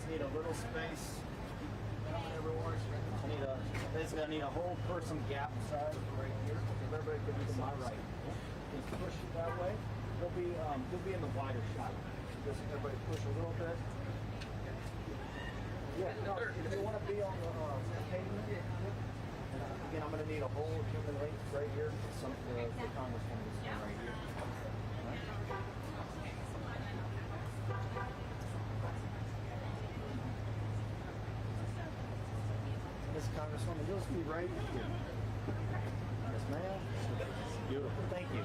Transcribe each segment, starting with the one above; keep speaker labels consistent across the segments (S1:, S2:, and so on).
S1: just need a little space. Everyone, basically I need a whole person gap size right here. If everybody could be to my right. Just push it that way. You'll be in the wider shot. Just everybody push a little bit. Yeah, no, if you want to be on the pavement, again, I'm going to need a whole human length right here. The Congresswoman is right here. Miss Congresswoman, you'll just be right here. Yes, ma'am. Beautiful. Thank you.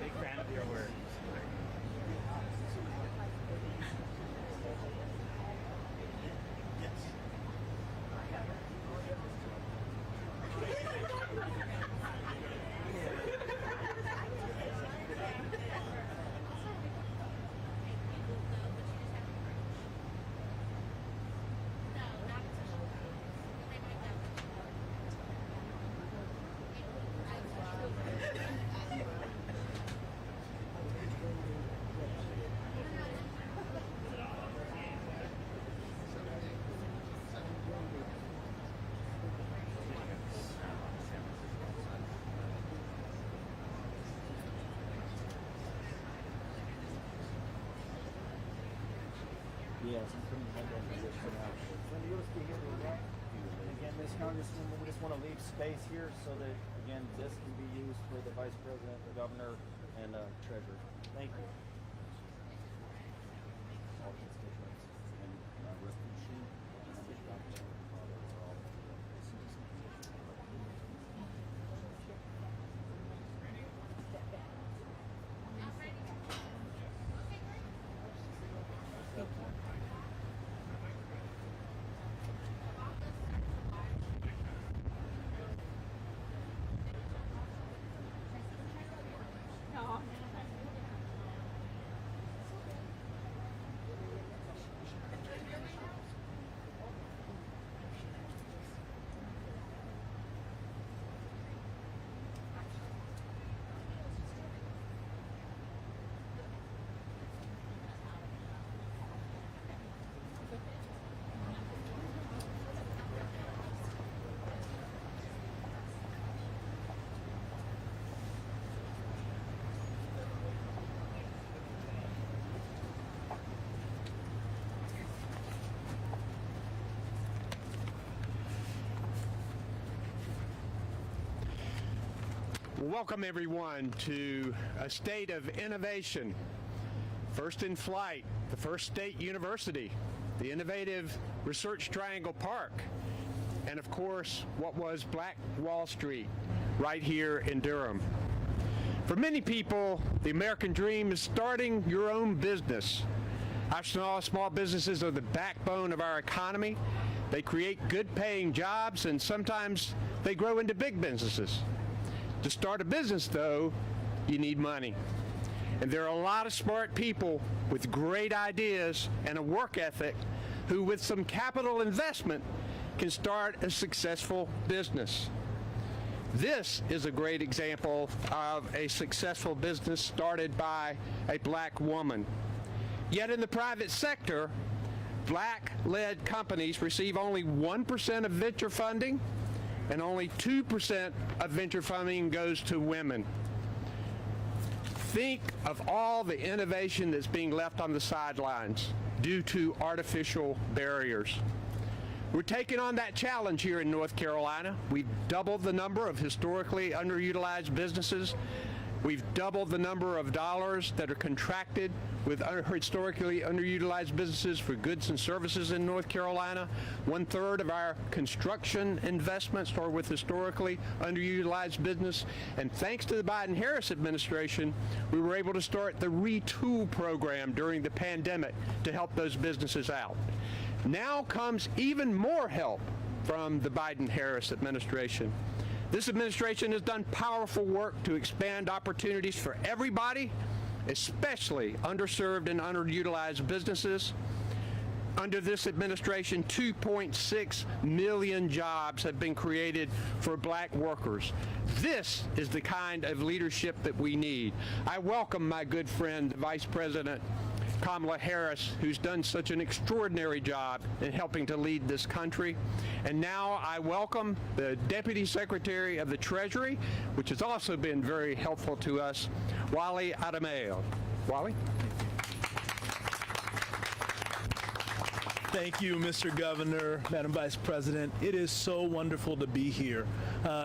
S2: Big fan of your work.
S1: Yes. Yes, I'm putting my head in position now. Wendy, you'll just be here with that. Again, Ms. Congresswoman, we just want to leave space here so that, again, this can be used for the Vice President, the Governor, and Treasurer. Thank you. All constituents and refugee
S3: Welcome everyone to a state of innovation. First in flight, the first state university, the innovative Research Triangle Park, and of course what was Black Wall Street right here in Durham. For many people, the American dream is starting your own business. Our small businesses are the backbone of our economy. They create good paying jobs and sometimes they grow into big businesses. To start a business, though, you need money. And there are a lot of smart people with great ideas and a work ethic who, with some capital investment, can start a successful business. This is a great example of a successful business started by a black woman. Yet in the private sector, black-led companies receive only 1% of venture funding, and only 2% of venture funding goes to women. Think of all the innovation that's being left on the sidelines due to artificial barriers. We're taking on that challenge here in North Carolina. We've doubled the number of historically underutilized businesses. We've doubled the number of dollars that are contracted with historically underutilized businesses for goods and services in North Carolina. 1/3 of our construction investments are with historically underutilized business. And thanks to the Biden-Harris administration, we were able to start the Retool program during the pandemic to help those businesses out. Now comes even more help from the Biden-Harris administration. This administration has done powerful work to expand opportunities for everybody, especially underserved and underutilized businesses. Under this administration, 2.6 million jobs have been created for black workers. This is the kind of leadership that we need. I welcome my good friend, Vice President Kamala Harris, who's done such an extraordinary job in helping to lead this country. And now I welcome the Deputy Secretary of the Treasury, which has also been very helpful to us, Wally Adamayo. Wally?
S4: Thank you, Mr. Governor, Madam Vice President. It is so wonderful to be here.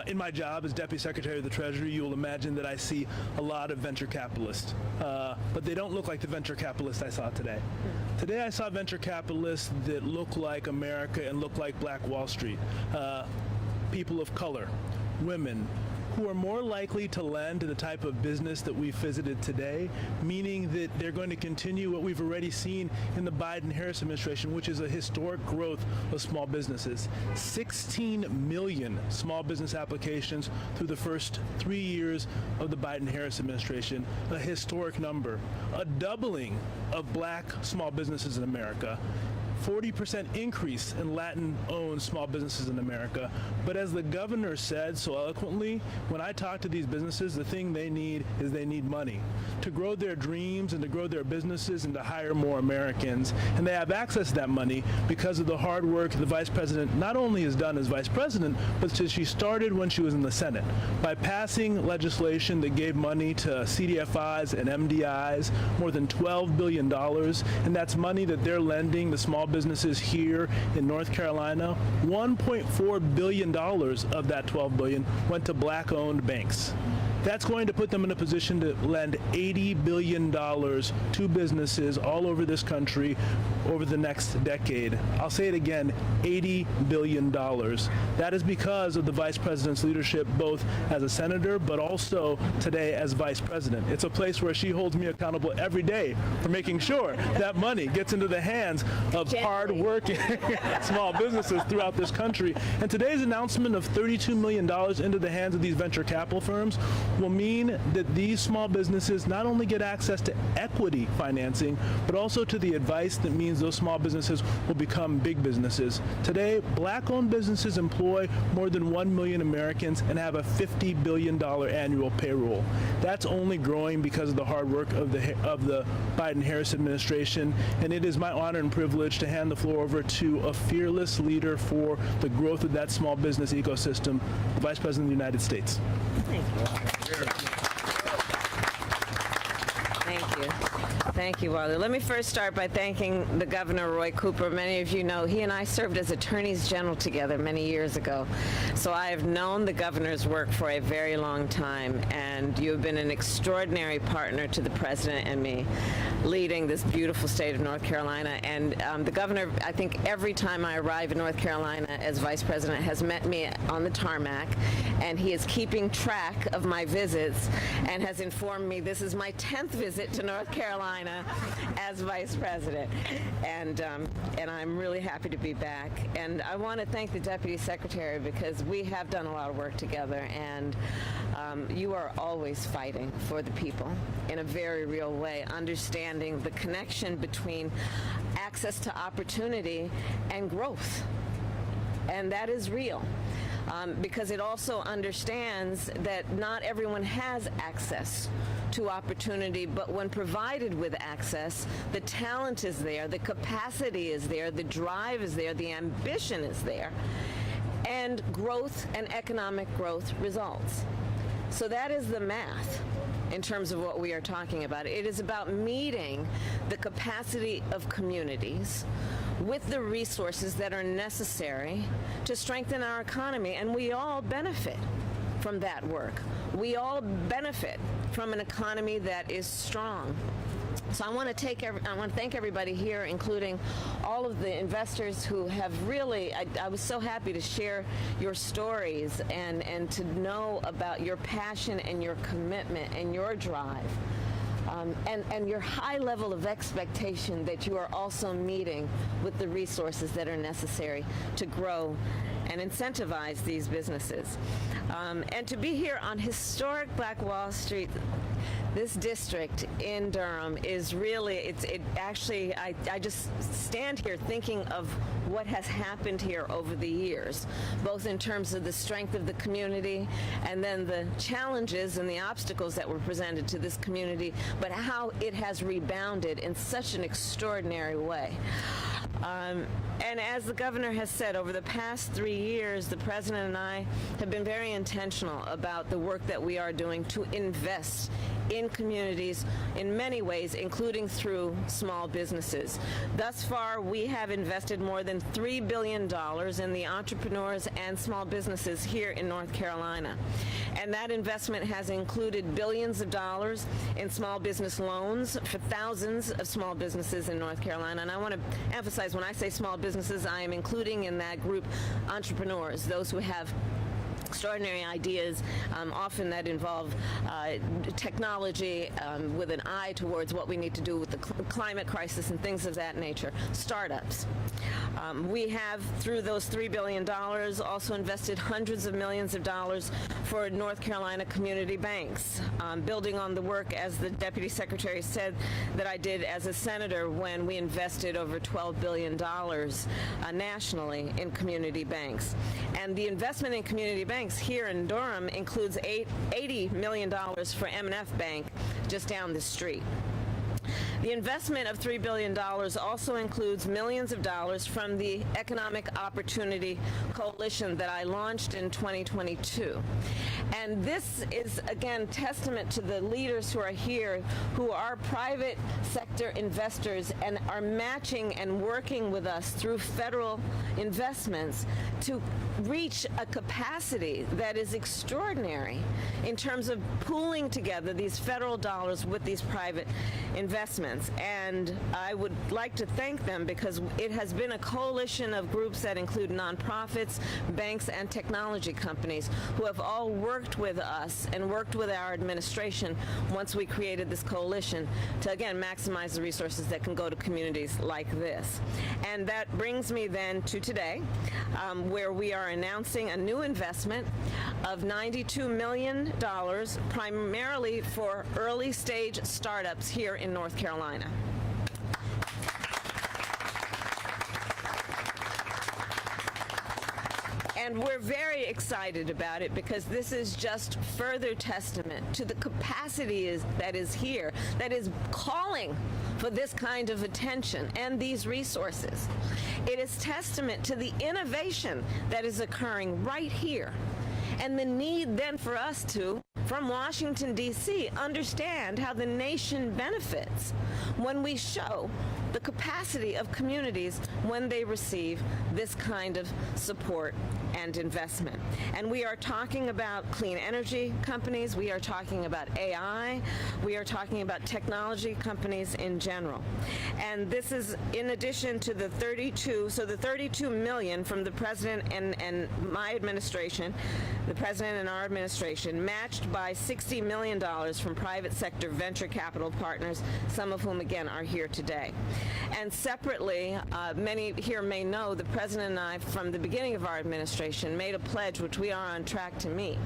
S4: In my job as Deputy Secretary of the Treasury, you will imagine that I see a lot of venture capitalists, but they don't look like the venture capitalists I saw today. Today I saw venture capitalists that look like America and look like Black Wall Street. People of color, women, who are more likely to lend to the type of business that we've visited today, meaning that they're going to continue what we've already seen in the Biden-Harris administration, which is a historic growth of small businesses. 16 million small business applications through the first 3 years of the Biden-Harris administration, a historic number. A doubling of black small businesses in America. 40% increase in Latin-owned small businesses in America. But as the governor said so eloquently, when I talk to these businesses, the thing they need is they need money to grow their dreams and to grow their businesses and to hire more Americans. And they have access to that money because of the hard work the Vice President not only has done as Vice President, but since she started when she was in the Senate by passing legislation that gave money to CDFIs and MDIs, more than $12 billion. And that's money that they're lending the small businesses here in North Carolina. $1.4 billion of that $12 billion went to black-owned banks. That's going to put them in a position to lend $80 billion to businesses all over this country over the next decade. I'll say it again, $80 billion. That is because of the Vice President's leadership, both as a senator, but also today as Vice President. It's a place where she holds me accountable every day for making sure that money gets into the hands of hard-working small businesses throughout this country. And today's announcement of $32 million into the hands of these venture capital firms will mean that these small businesses not only get access to equity financing, but also to the advice that means those small businesses will become big businesses. Today, black-owned businesses employ more than 1 million Americans and have a $50 billion annual payroll. That's only growing because of the hard work of the Biden-Harris administration, and it is my honor and privilege to hand the floor over to a fearless leader for the growth of that small business ecosystem, the Vice President of the United States.
S5: Thank you. Thank you. Thank you, Wally. Let me first start by thanking the Governor, Roy Cooper. Many of you know he and I served as attorneys general together many years ago. So I have known the governor's work for a very long time, and you have been an extraordinary partner to the president and me, leading this beautiful state of North Carolina. And the governor, I think every time I arrive in North Carolina as vice president, has met me on the tarmac, and he is keeping track of my visits and has informed me this is my 10th visit to North Carolina as vice president, and I'm really happy to be back. And I want to thank the deputy secretary because we have done a lot of work together, and you are always fighting for the people in a very real way, understanding the connection between access to opportunity and growth, and that is real. Because it also understands that not everyone has access to opportunity, but when provided with access, the talent is there, the capacity is there, the drive is there, the ambition is there, and growth and economic growth results. So that is the math in terms of what we are talking about. It is about meeting the capacity of communities with the resources that are necessary to strengthen our economy, and we all benefit from that work. We all benefit from an economy that is strong. So I want to thank everybody here, including all of the investors who have really, I was so happy to share your stories and to know about your passion and your commitment and your drive. and your high level of expectation that you are also meeting with the resources that are necessary to grow and incentivize these businesses. And to be here on historic Black Wall Street, this district in Durham is really, I just stand here thinking of what has happened here over the years, both in terms of the strength of the community and then the challenges and the obstacles that were presented to this community, but how it has rebounded in such an extraordinary way. And as the governor has said, over the past 3 years, the president and I have been very intentional about the work that we are doing to invest in communities in many ways, including through small businesses. Thus far, we have invested more than $3 billion in the entrepreneurs and small businesses here in North Carolina. And that investment has included billions of dollars in small business loans for thousands of small businesses in North Carolina. And I want to emphasize, when I say small businesses, I am including in that group entrepreneurs, those who have extraordinary ideas, often that involve technology with an eye towards what we need to do with the climate crisis and things of that nature, startups. We have, through those $3 billion, also invested hundreds of millions of dollars for North Carolina community banks, building on the work, as the Deputy Secretary said, that I did as a senator when we invested over $12 billion nationally in community banks. And the investment in community banks here in Durham includes $80 million for M&F Bank just down the street. The investment of $3 billion also includes millions of dollars from the Economic Opportunity Coalition that I launched in 2022. And this is, again, testament to the leaders who are here, who are private sector investors and are matching and working with us through federal investments to reach a capacity that is extraordinary in terms of pooling together these federal dollars with these private investments. And I would like to thank them, because it has been a coalition of groups that include nonprofits, banks, and technology companies who have all worked with us and worked with our administration once we created this coalition to, again, maximize the resources that can go to communities like this. And that brings me then to today, where we are announcing a new investment of $92 million, primarily for early stage startups here in North Carolina. And we're very excited about it, because this is just further testament to the capacity that is here, that is calling for this kind of attention and these resources. It is testament to the innovation that is occurring right here, and the need then for us to, from Washington, D.C., understand how the nation benefits when we show the capacity of communities when they receive this kind of support and investment. And we are talking about clean energy companies, we are talking about AI, we are talking about technology companies in general. And this is in addition to the 32 million from the President and my administration, the President and our administration, matched by $60 million from private sector venture capital partners, some of whom, again, are here today. And separately, many here may know, the President and I, from the beginning of our administration, made a pledge, which we are on track to meet,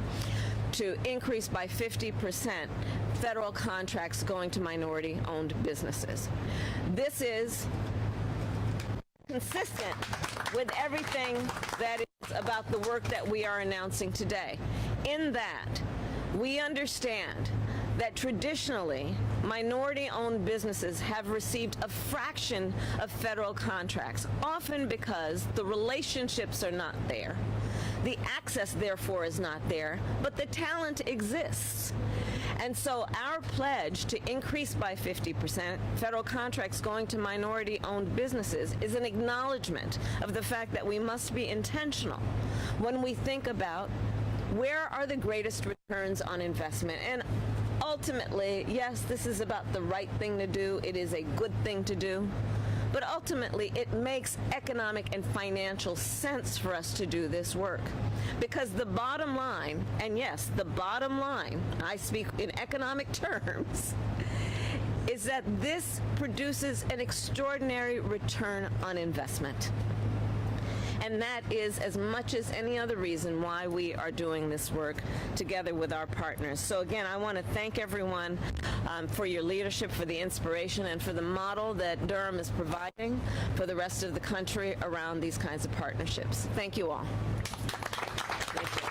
S5: to increase by 50% federal contracts going to minority-owned businesses. This is consistent with everything that is about the work that we are announcing today, in that we understand that traditionally minority-owned businesses have received a fraction of federal contracts, often because the relationships are not there. The access, therefore, is not there, but the talent exists. And so our pledge to increase by 50% federal contracts going to minority-owned businesses is an acknowledgement of the fact that we must be intentional when we think about where are the greatest returns on investment. And ultimately, yes, this is about the right thing to do. It is a good thing to do. But ultimately, it makes economic and financial sense for us to do this work. Because the bottom line, and yes, the bottom line, I speak in economic terms, is that this produces an extraordinary return on investment. And that is as much as any other reason why we are doing this work together with our partners. So again, I want to thank everyone for your leadership, for the inspiration, and for the model that Durham is providing for the rest of the country around these kinds of partnerships. Thank you all. Thank you.